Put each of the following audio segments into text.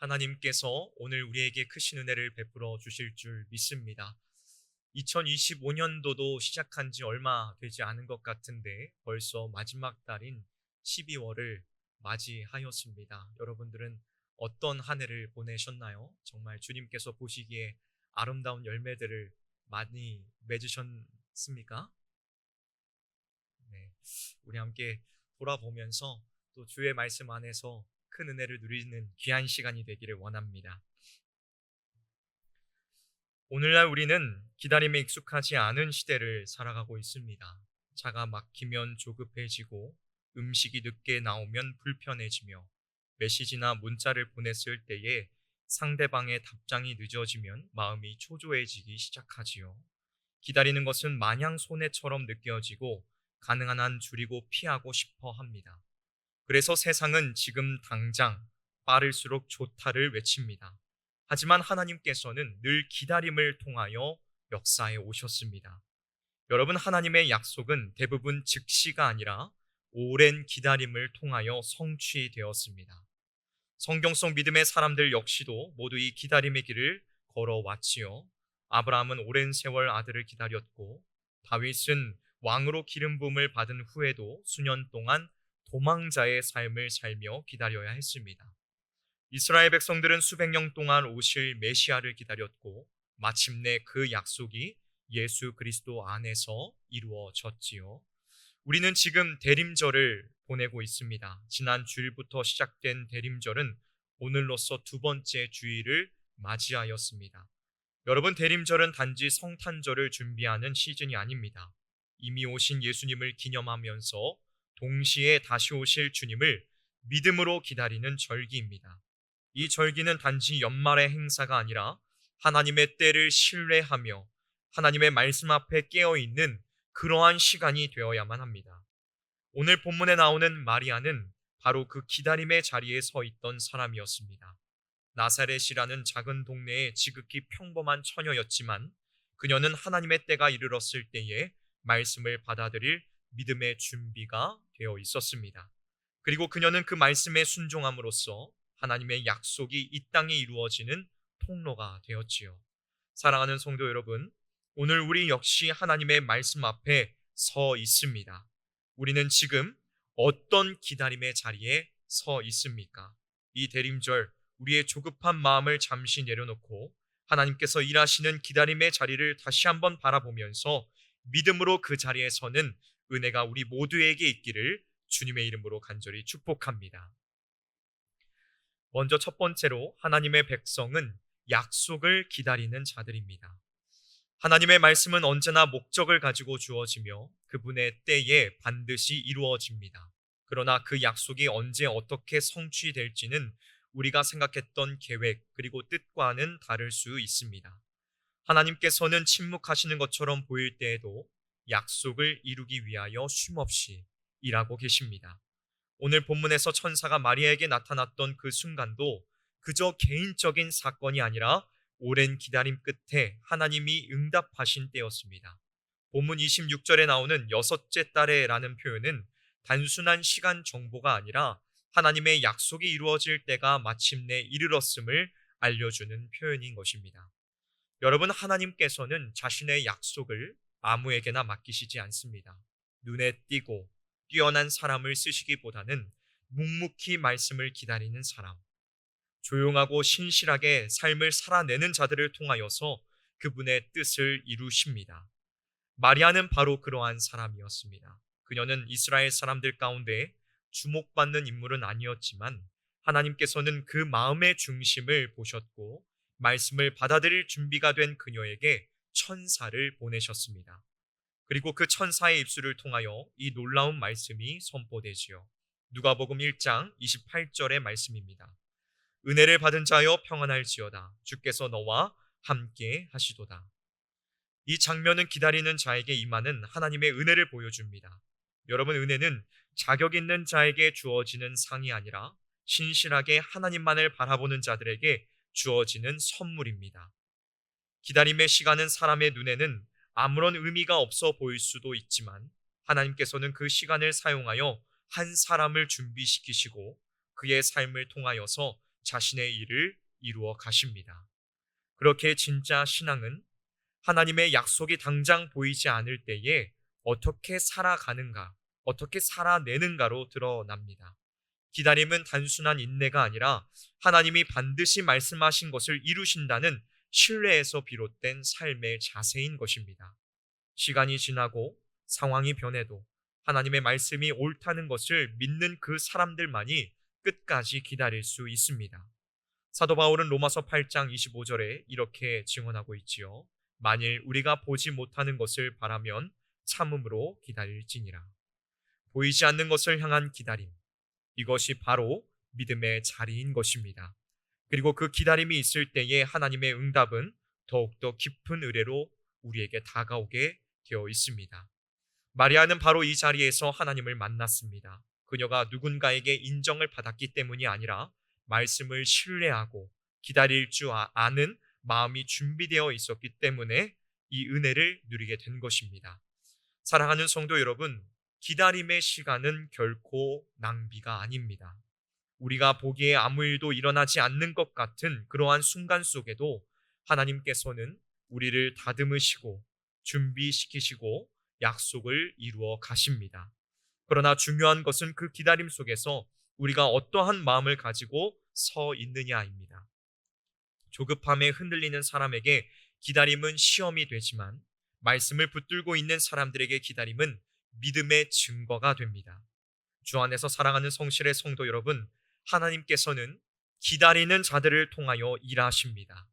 하나님께서 오늘 우리에게 크신 은혜를 베풀어 주실 줄 믿습니다. 2025년도도 시작한 지 얼마 되지 않은 것 같은데 벌써 마지막 달인 12월을 맞이하였습니다. 여러분들은 어떤 한 해를 보내셨나요? 정말 주님께서 보시기에 아름다운 열매들을 많이 맺으셨습니까? 네, 우리 함께 돌아보면서 또 주의 말씀 안에서 큰 은혜를 누리는 귀한 시간이 되기를 원합니다. 오늘날 우리는 기다림에 익숙하지 않은 시대를 살아가고 있습니다. 차가 막히면 조급해지고 음식이 늦게 나오면 불편해지며 메시지나 문자를 보냈을 때에 상대방의 답장이 늦어지면 마음이 초조해지기 시작하지요. 기다리는 것은 마냥 손해처럼 느껴지고 가능한 한 줄이고 피하고 싶어 합니다. 그래서 세상은 지금 당장 빠를수록 좋다를 외칩니다. 하지만 하나님께서는 늘 기다림을 통하여 역사에 오셨습니다. 여러분, 하나님의 약속은 대부분 즉시가 아니라 오랜 기다림을 통하여 성취되었습니다. 성경 속 믿음의 사람들 역시도 모두 이 기다림의 길을 걸어왔지요. 아브라함은 오랜 세월 아들을 기다렸고, 다윗은 왕으로 기름 부음을 받은 후에도 수년 동안 도망자의 삶을 살며 기다려야 했습니다. 이스라엘 백성들은 수백 년 동안 오실 메시아를 기다렸고 마침내 그 약속이 예수 그리스도 안에서 이루어졌지요. 우리는 지금 대림절을 보내고 있습니다. 지난 주일부터 시작된 대림절은 오늘로써 두 번째 주일을 맞이하였습니다. 여러분, 대림절은 단지 성탄절을 준비하는 시즌이 아닙니다. 이미 오신 예수님을 기념하면서 동시에 다시 오실 주님을 믿음으로 기다리는 절기입니다. 이 절기는 단지 연말의 행사가 아니라 하나님의 때를 신뢰하며 하나님의 말씀 앞에 깨어있는 그러한 시간이 되어야만 합니다. 오늘 본문에 나오는 마리아는 바로 그 기다림의 자리에 서 있던 사람이었습니다. 나사렛이라는 작은 동네의 지극히 평범한 처녀였지만 그녀는 하나님의 때가 이르렀을 때에 말씀을 받아들일 믿음의 준비가 되어 있었습니다. 그리고 그녀는 그 말씀에 순종함으로써 하나님의 약속이 이 땅에 이루어지는 통로가 되었지요. 사랑하는 성도 여러분, 오늘 우리 역시 하나님의 말씀 앞에 서 있습니다. 우리는 지금 어떤 기다림의 자리에 서 있습니까? 이 대림절 우리의 조급한 마음을 잠시 내려놓고 하나님께서 일하시는 기다림의 자리를 다시 한번 바라보면서 믿음으로 그 자리에 서는 은혜가 우리 모두에게 있기를 주님의 이름으로 간절히 축복합니다. 먼저 첫 번째로 하나님의 백성은 약속을 기다리는 자들입니다. 하나님의 말씀은 언제나 목적을 가지고 주어지며 그분의 때에 반드시 이루어집니다. 그러나 그 약속이 언제 어떻게 성취될지는 우리가 생각했던 계획 그리고 뜻과는 다를 수 있습니다. 하나님께서는 침묵하시는 것처럼 보일 때에도 약속을 이루기 위하여 쉼없이 일하고 계십니다. 오늘 본문에서 천사가 마리아에게 나타났던 그 순간도 그저 개인적인 사건이 아니라 오랜 기다림 끝에 하나님이 응답하신 때였습니다. 본문 26절에 나오는 여섯째 달에라는 표현은 단순한 시간 정보가 아니라 하나님의 약속이 이루어질 때가 마침내 이르렀음을 알려주는 표현인 것입니다. 여러분, 하나님께서는 자신의 약속을 아무에게나 맡기시지 않습니다. 눈에 띄고 뛰어난 사람을 쓰시기보다는 묵묵히 말씀을 기다리는 사람, 조용하고 신실하게 삶을 살아내는 자들을 통하여서 그분의 뜻을 이루십니다. 마리아는 바로 그러한 사람이었습니다. 그녀는 이스라엘 사람들 가운데 주목받는 인물은 아니었지만 하나님께서는 그 마음의 중심을 보셨고 말씀을 받아들일 준비가 된 그녀에게 천사를 보내셨습니다. 그리고 그 천사의 입술을 통하여 이 놀라운 말씀이 선포되지요. 누가복음 1장 28절의 말씀입니다. 은혜를 받은 자여 평안할지어다. 주께서 너와 함께 하시도다. 이 장면은 기다리는 자에게 임하는 하나님의 은혜를 보여줍니다. 여러분, 은혜는 자격 있는 자에게 주어지는 상이 아니라 신실하게 하나님만을 바라보는 자들에게 주어지는 선물입니다. 기다림의 시간은 사람의 눈에는 아무런 의미가 없어 보일 수도 있지만 하나님께서는 그 시간을 사용하여 한 사람을 준비시키시고 그의 삶을 통하여서 자신의 일을 이루어 가십니다. 그렇게 진짜 신앙은 하나님의 약속이 당장 보이지 않을 때에 어떻게 살아가는가, 어떻게 살아내는가로 드러납니다. 기다림은 단순한 인내가 아니라 하나님이 반드시 말씀하신 것을 이루신다는 신뢰에서 비롯된 삶의 자세인 것입니다. 시간이 지나고 상황이 변해도 하나님의 말씀이 옳다는 것을 믿는 그 사람들만이 끝까지 기다릴 수 있습니다. 사도 바울은 로마서 8장 25절에 이렇게 증언하고 있지요. 만일 우리가 보지 못하는 것을 바라면 참음으로 기다릴지니라. 보이지 않는 것을 향한 기다림, 이것이 바로 믿음의 자리인 것입니다. 그리고 그 기다림이 있을 때에 하나님의 응답은 더욱더 깊은 은혜로 우리에게 다가오게 되어 있습니다. 마리아는 바로 이 자리에서 하나님을 만났습니다. 그녀가 누군가에게 인정을 받았기 때문이 아니라 말씀을 신뢰하고 기다릴 줄 아는 마음이 준비되어 있었기 때문에 이 은혜를 누리게 된 것입니다. 사랑하는 성도 여러분, 기다림의 시간은 결코 낭비가 아닙니다. 우리가 보기에 아무 일도 일어나지 않는 것 같은 그러한 순간 속에도 하나님께서는 우리를 다듬으시고 준비시키시고 약속을 이루어 가십니다. 그러나 중요한 것은 그 기다림 속에서 우리가 어떠한 마음을 가지고 서 있느냐입니다. 조급함에 흔들리는 사람에게 기다림은 시험이 되지만 말씀을 붙들고 있는 사람들에게 기다림은 믿음의 증거가 됩니다. 주 안에서 사랑하는 성실의 성도 여러분, 하나님께서는 기다리는 자들을 통하여 일하십니다.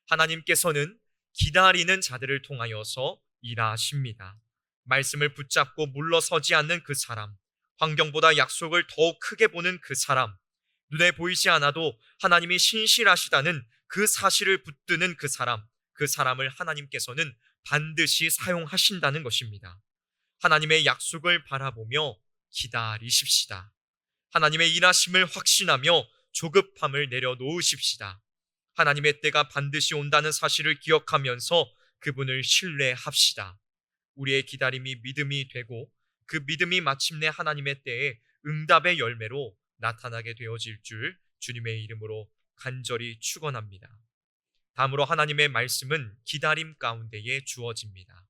하나님께서는 기다리는 자들을 통하여서 일하십니다. 말씀을 붙잡고 물러서지 않는 그 사람, 환경보다 약속을 더욱 크게 보는 그 사람, 눈에 보이지 않아도 하나님이 신실하시다는 그 사실을 붙드는 그 사람을 하나님께서는 반드시 사용하신다는 것입니다. 하나님의 약속을 바라보며 기다리십시다. 하나님의 일하심을 확신하며 조급함을 내려놓으십시다. 하나님의 때가 반드시 온다는 사실을 기억하면서 그분을 신뢰합시다. 우리의 기다림이 믿음이 되고 그 믿음이 마침내 하나님의 때에 응답의 열매로 나타나게 되어질 줄 주님의 이름으로 간절히 축원합니다. 다음으로 하나님의 말씀은 기다림 가운데에 주어집니다.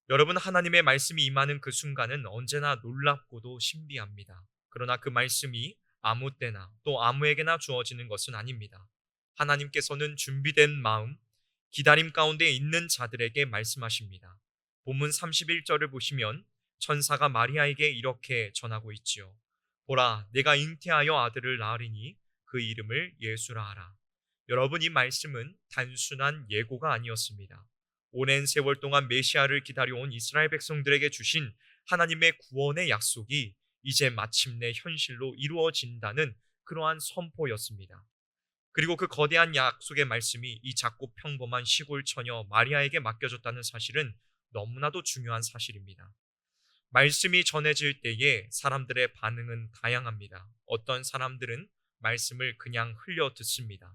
여러분, 하나님의 말씀이 임하는 그 순간은 언제나 놀랍고도 신비합니다. 그러나 그 말씀이 아무 때나 또 아무에게나 주어지는 것은 아닙니다. 하나님께서는 준비된 마음, 기다림 가운데 있는 자들에게 말씀하십니다. 본문 31절을 보시면 천사가 마리아에게 이렇게 전하고 있지요. 보라, 내가 잉태하여 아들을 낳으리니 그 이름을 예수라 하라. 여러분, 이 말씀은 단순한 예고가 아니었습니다. 오랜 세월 동안 메시아를 기다려온 이스라엘 백성들에게 주신 하나님의 구원의 약속이 이제 마침내 현실로 이루어진다는 그러한 선포였습니다. 그리고 그 거대한 약속의 말씀이 이 작고 평범한 시골 처녀 마리아에게 맡겨졌다는 사실은 너무나도 중요한 사실입니다. 말씀이 전해질 때에 사람들의 반응은 다양합니다. 어떤 사람들은 말씀을 그냥 흘려 듣습니다.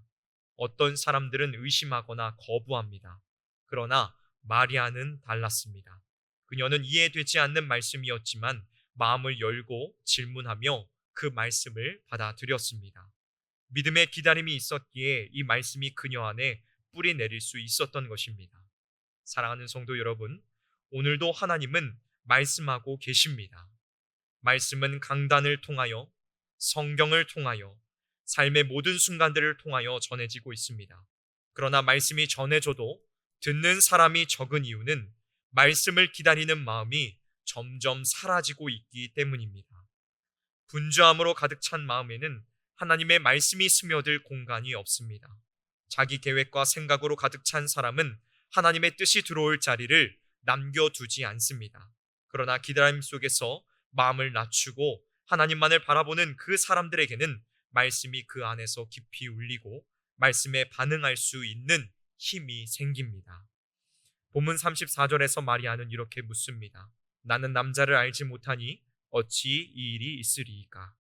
어떤 사람들은 의심하거나 거부합니다. 그러나 마리아는 달랐습니다. 그녀는 이해되지 않는 말씀이었지만 마음을 열고 질문하며 그 말씀을 받아들였습니다. 믿음의 기다림이 있었기에 이 말씀이 그녀 안에 뿌리 내릴 수 있었던 것입니다. 사랑하는 성도 여러분, 오늘도 하나님은 말씀하고 계십니다. 말씀은 강단을 통하여, 성경을 통하여, 삶의 모든 순간들을 통하여 전해지고 있습니다. 그러나 말씀이 전해져도 듣는 사람이 적은 이유는 말씀을 기다리는 마음이 점점 사라지고 있기 때문입니다. 분주함으로 가득 찬 마음에는 하나님의 말씀이 스며들 공간이 없습니다. 자기 계획과 생각으로 가득 찬 사람은 하나님의 뜻이 들어올 자리를 남겨두지 않습니다. 그러나 기다림 속에서 마음을 낮추고 하나님만을 바라보는 그 사람들에게는 말씀이 그 안에서 깊이 울리고 말씀에 반응할 수 있는 힘이 생깁니다. 본문 34절에서 마리아는 이렇게 묻습니다. 나는 남자를 알지 못하니 어찌 이 일이 있으리이까?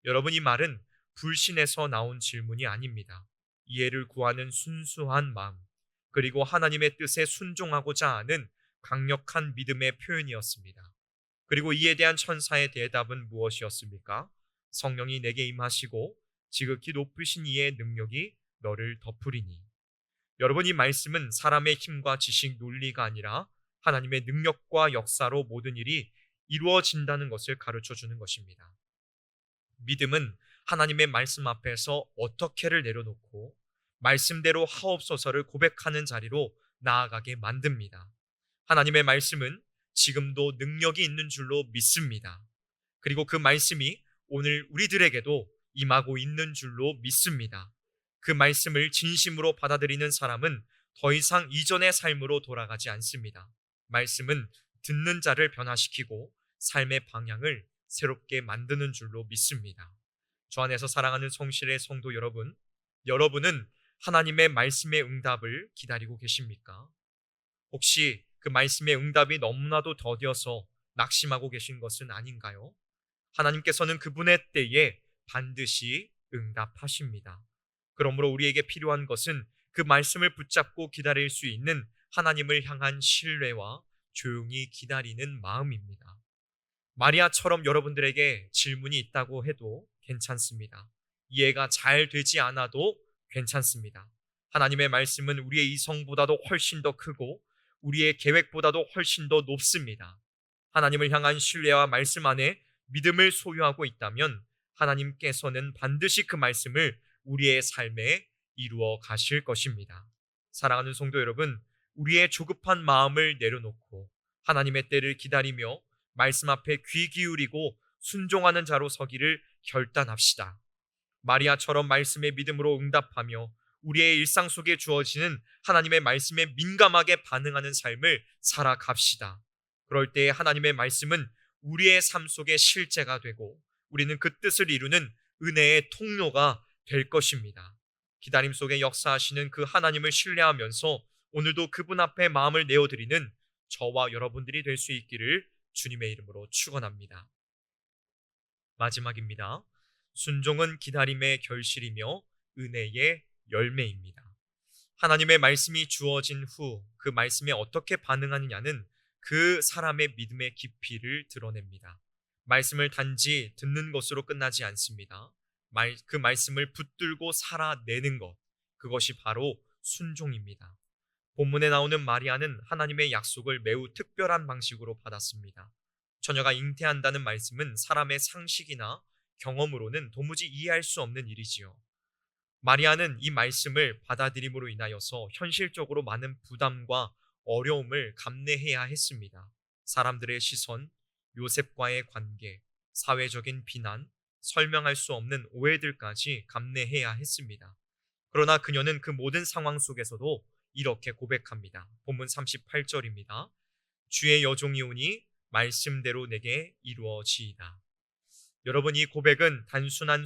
여러분, 이 말은 불신에서 나온 질문이 아닙니다. 이해를 구하는 순수한 마음, 그리고 하나님의 뜻에 순종하고자 하는 강력한 믿음의 표현이었습니다. 그리고 이에 대한 천사의 대답은 무엇이었습니까? 성령이 내게 임하시고 지극히 높으신 이의 능력이 너를 덮으리니. 여러분, 이 말씀은 사람의 힘과 지식, 논리가 아니라 하나님의 능력과 역사로 모든 일이 이루어진다는 것을 가르쳐 주는 것입니다. 믿음은 하나님의 말씀 앞에서 어떻게를 내려놓고 말씀대로 하옵소서를 고백하는 자리로 나아가게 만듭니다. 하나님의 말씀은 지금도 능력이 있는 줄로 믿습니다. 그리고 그 말씀이 오늘 우리들에게도 임하고 있는 줄로 믿습니다. 그 말씀을 진심으로 받아들이는 사람은 더 이상 이전의 삶으로 돌아가지 않습니다. 말씀은 듣는 자를 변화시키고 삶의 방향을 새롭게 만드는 줄로 믿습니다. 저 안에서 사랑하는 성실의 성도 여러분, 여러분은 하나님의 말씀의 응답을 기다리고 계십니까? 혹시 그 말씀의 응답이 너무나도 더뎌서 낙심하고 계신 것은 아닌가요? 하나님께서는 그분의 때에 반드시 응답하십니다. 그러므로 우리에게 필요한 것은 그 말씀을 붙잡고 기다릴 수 있는 하나님을 향한 신뢰와 조용히 기다리는 마음입니다. 마리아처럼 여러분들에게 질문이 있다고 해도 괜찮습니다. 이해가 잘 되지 않아도 괜찮습니다. 하나님의 말씀은 우리의 이성보다도 훨씬 더 크고 우리의 계획보다도 훨씬 더 높습니다. 하나님을 향한 신뢰와 말씀 안에 믿음을 소유하고 있다면 하나님께서는 반드시 그 말씀을 우리의 삶에 이루어 가실 것입니다. 사랑하는 성도 여러분, 우리의 조급한 마음을 내려놓고 하나님의 때를 기다리며 말씀 앞에 귀 기울이고 순종하는 자로 서기를 결단합시다. 마리아처럼 말씀의 믿음으로 응답하며 우리의 일상 속에 주어지는 하나님의 말씀에 민감하게 반응하는 삶을 살아갑시다. 그럴 때 하나님의 말씀은 우리의 삶 속에 실제가 되고 우리는 그 뜻을 이루는 은혜의 통로가 될 것입니다. 기다림 속에 역사하시는 그 하나님을 신뢰하면서 오늘도 그분 앞에 마음을 내어드리는 저와 여러분들이 될 수 있기를 주님의 이름으로 축원합니다. 마지막입니다. 순종은 기다림의 결실이며 은혜의 열매입니다. 하나님의 말씀이 주어진 후 그 말씀에 어떻게 반응하느냐는 그 사람의 믿음의 깊이를 드러냅니다. 말씀을 단지 듣는 것으로 끝나지 않습니다. 그 말씀을 붙들고 살아내는 것, 그것이 바로 순종입니다. 본문에 나오는 마리아는 하나님의 약속을 매우 특별한 방식으로 받았습니다. 처녀가 잉태한다는 말씀은 사람의 상식이나 경험으로는 도무지 이해할 수 없는 일이지요. 마리아는 이 말씀을 받아들임으로 인하여서 현실적으로 많은 부담과 어려움을 감내해야 했습니다. 사람들의 시선, 요셉과의 관계, 사회적인 비난, 설명할 수 없는 오해들까지 감내해야 했습니다. 그러나 그녀는 그 모든 상황 속에서도 이렇게 고백합니다. 본문 38절입니다. 주의 여종이오니 말씀대로 내게 이루어지이다. 여러분, 이 고백은 단순한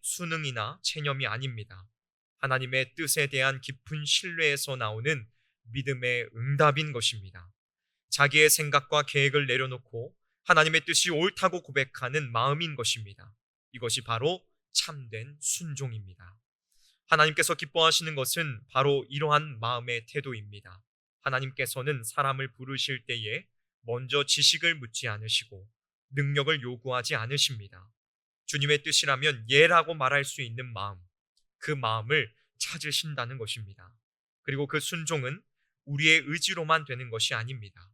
수능이나 체념이 아닙니다. 하나님의 뜻에 대한 깊은 신뢰에서 나오는 믿음의 응답인 것입니다. 자기의 생각과 계획을 내려놓고 하나님의 뜻이 옳다고 고백하는 마음인 것입니다. 이것이 바로 참된 순종입니다. 하나님께서 기뻐하시는 것은 바로 이러한 마음의 태도입니다. 하나님께서는 사람을 부르실 때에 먼저 지식을 묻지 않으시고 능력을 요구하지 않으십니다. 주님의 뜻이라면 예라고 말할 수 있는 마음, 그 마음을 찾으신다는 것입니다. 그리고 그 순종은 우리의 의지로만 되는 것이 아닙니다.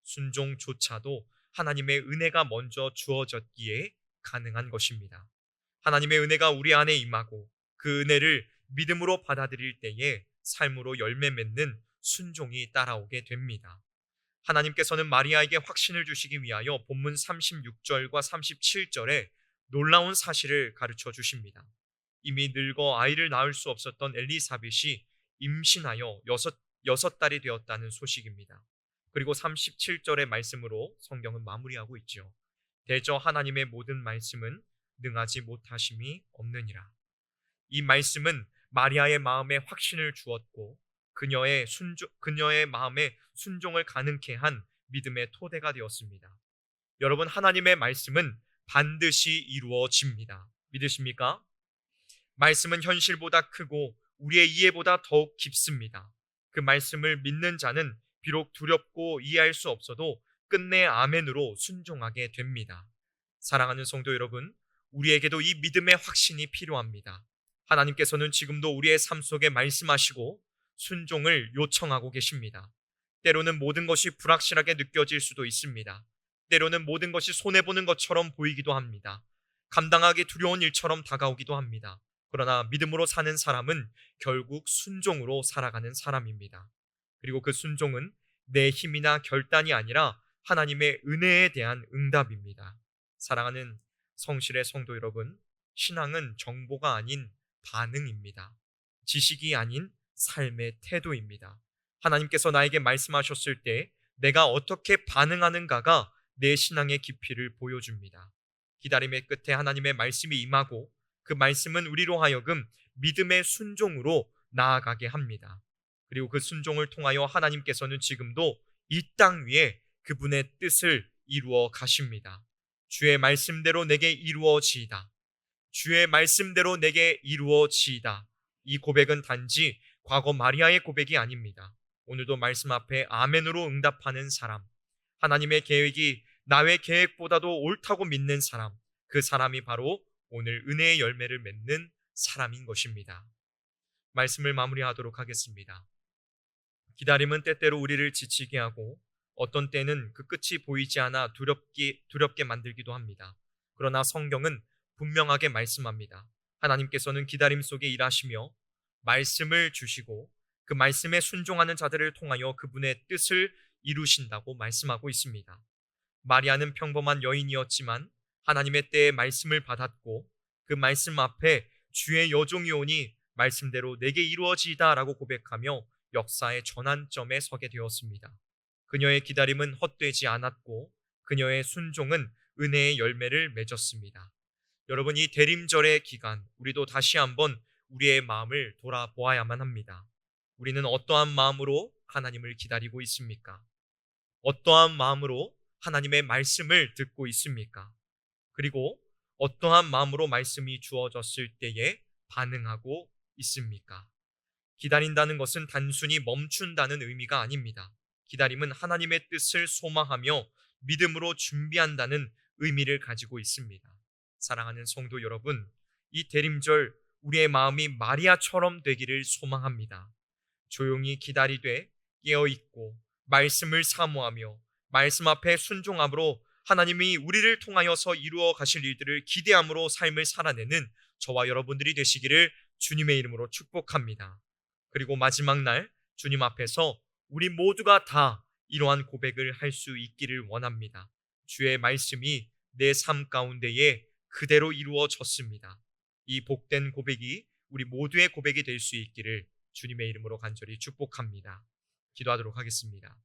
순종조차도 하나님의 은혜가 먼저 주어졌기에 가능한 것입니다. 하나님의 은혜가 우리 안에 임하고 그 은혜를 믿음으로 받아들일 때에 삶으로 열매 맺는 순종이 따라오게 됩니다. 하나님께서는 마리아에게 확신을 주시기 위하여 본문 36절과 37절에 놀라운 사실을 가르쳐 주십니다. 이미 늙어 아이를 낳을 수 없었던 엘리사벳이 임신하여 여섯 달이 되었다는 소식입니다. 그리고 37절의 말씀으로 성경은 마무리하고 있죠. 대저 하나님의 모든 말씀은 능하지 못하심이 없느니라. 이 말씀은 마리아의 마음에 확신을 주었고 그녀의 마음에 순종을 가능케 한 믿음의 토대가 되었습니다. 여러분, 하나님의 말씀은 반드시 이루어집니다. 믿으십니까? 말씀은 현실보다 크고 우리의 이해보다 더욱 깊습니다. 그 말씀을 믿는 자는 비록 두렵고 이해할 수 없어도 끝내 아멘으로 순종하게 됩니다. 사랑하는 성도 여러분, 우리에게도 이 믿음의 확신이 필요합니다. 하나님께서는 지금도 우리의 삶 속에 말씀하시고 순종을 요청하고 계십니다. 때로는 모든 것이 불확실하게 느껴질 수도 있습니다. 때로는 모든 것이 손해보는 것처럼 보이기도 합니다. 감당하기 두려운 일처럼 다가오기도 합니다. 그러나 믿음으로 사는 사람은 결국 순종으로 살아가는 사람입니다. 그리고 그 순종은 내 힘이나 결단이 아니라 하나님의 은혜에 대한 응답입니다. 사랑하는 성실의 성도 여러분, 신앙은 정보가 아닌 반응입니다. 지식이 아닌 삶의 태도입니다. 하나님께서 나에게 말씀하셨을 때 내가 어떻게 반응하는가가 내 신앙의 깊이를 보여줍니다. 기다림의 끝에 하나님의 말씀이 임하고 그 말씀은 우리로 하여금 믿음의 순종으로 나아가게 합니다. 그리고 그 순종을 통하여 하나님께서는 지금도 이 땅 위에 그분의 뜻을 이루어 가십니다. 주의 말씀대로 내게 이루어지이다. 주의 말씀대로 내게 이루어지이다. 이 고백은 단지 과거 마리아의 고백이 아닙니다. 오늘도 말씀 앞에 아멘으로 응답하는 사람, 하나님의 계획이 나의 계획보다도 옳다고 믿는 사람, 그 사람이 바로 오늘 은혜의 열매를 맺는 사람인 것입니다. 말씀을 마무리하도록 하겠습니다. 기다림은 때때로 우리를 지치게 하고 어떤 때는 그 끝이 보이지 않아 두렵게 만들기도 합니다. 그러나 성경은 분명하게 말씀합니다. 하나님께서는 기다림 속에 일하시며 말씀을 주시고 그 말씀에 순종하는 자들을 통하여 그분의 뜻을 이루신다고 말씀하고 있습니다. 마리아는 평범한 여인이었지만 하나님의 때에 말씀을 받았고 그 말씀 앞에 주의 여종이 오니 말씀대로 내게 이루어지이다 라고 고백하며 역사의 전환점에 서게 되었습니다. 그녀의 기다림은 헛되지 않았고 그녀의 순종은 은혜의 열매를 맺었습니다. 여러분, 이 대림절의 기간 우리도 다시 한번 우리의 마음을 돌아보아야만 합니다. 우리는 어떠한 마음으로 하나님을 기다리고 있습니까? 어떠한 마음으로 하나님의 말씀을 듣고 있습니까? 그리고 어떠한 마음으로 말씀이 주어졌을 때에 반응하고 있습니까? 기다린다는 것은 단순히 멈춘다는 의미가 아닙니다. 기다림은 하나님의 뜻을 소망하며 믿음으로 준비한다는 의미를 가지고 있습니다. 사랑하는 성도 여러분, 이 대림절 우리의 마음이 마리아처럼 되기를 소망합니다. 조용히 기다리되 깨어있고 말씀을 사모하며 말씀 앞에 순종함으로 하나님이 우리를 통하여서 이루어 가실 일들을 기대함으로 삶을 살아내는 저와 여러분들이 되시기를 주님의 이름으로 축복합니다. 그리고 마지막 날 주님 앞에서 우리 모두가 다 이러한 고백을 할 수 있기를 원합니다. 주의 말씀이 내 삶 가운데에 그대로 이루어졌습니다. 이 복된 고백이 우리 모두의 고백이 될 수 있기를 주님의 이름으로 간절히 축복합니다. 기도하도록 하겠습니다.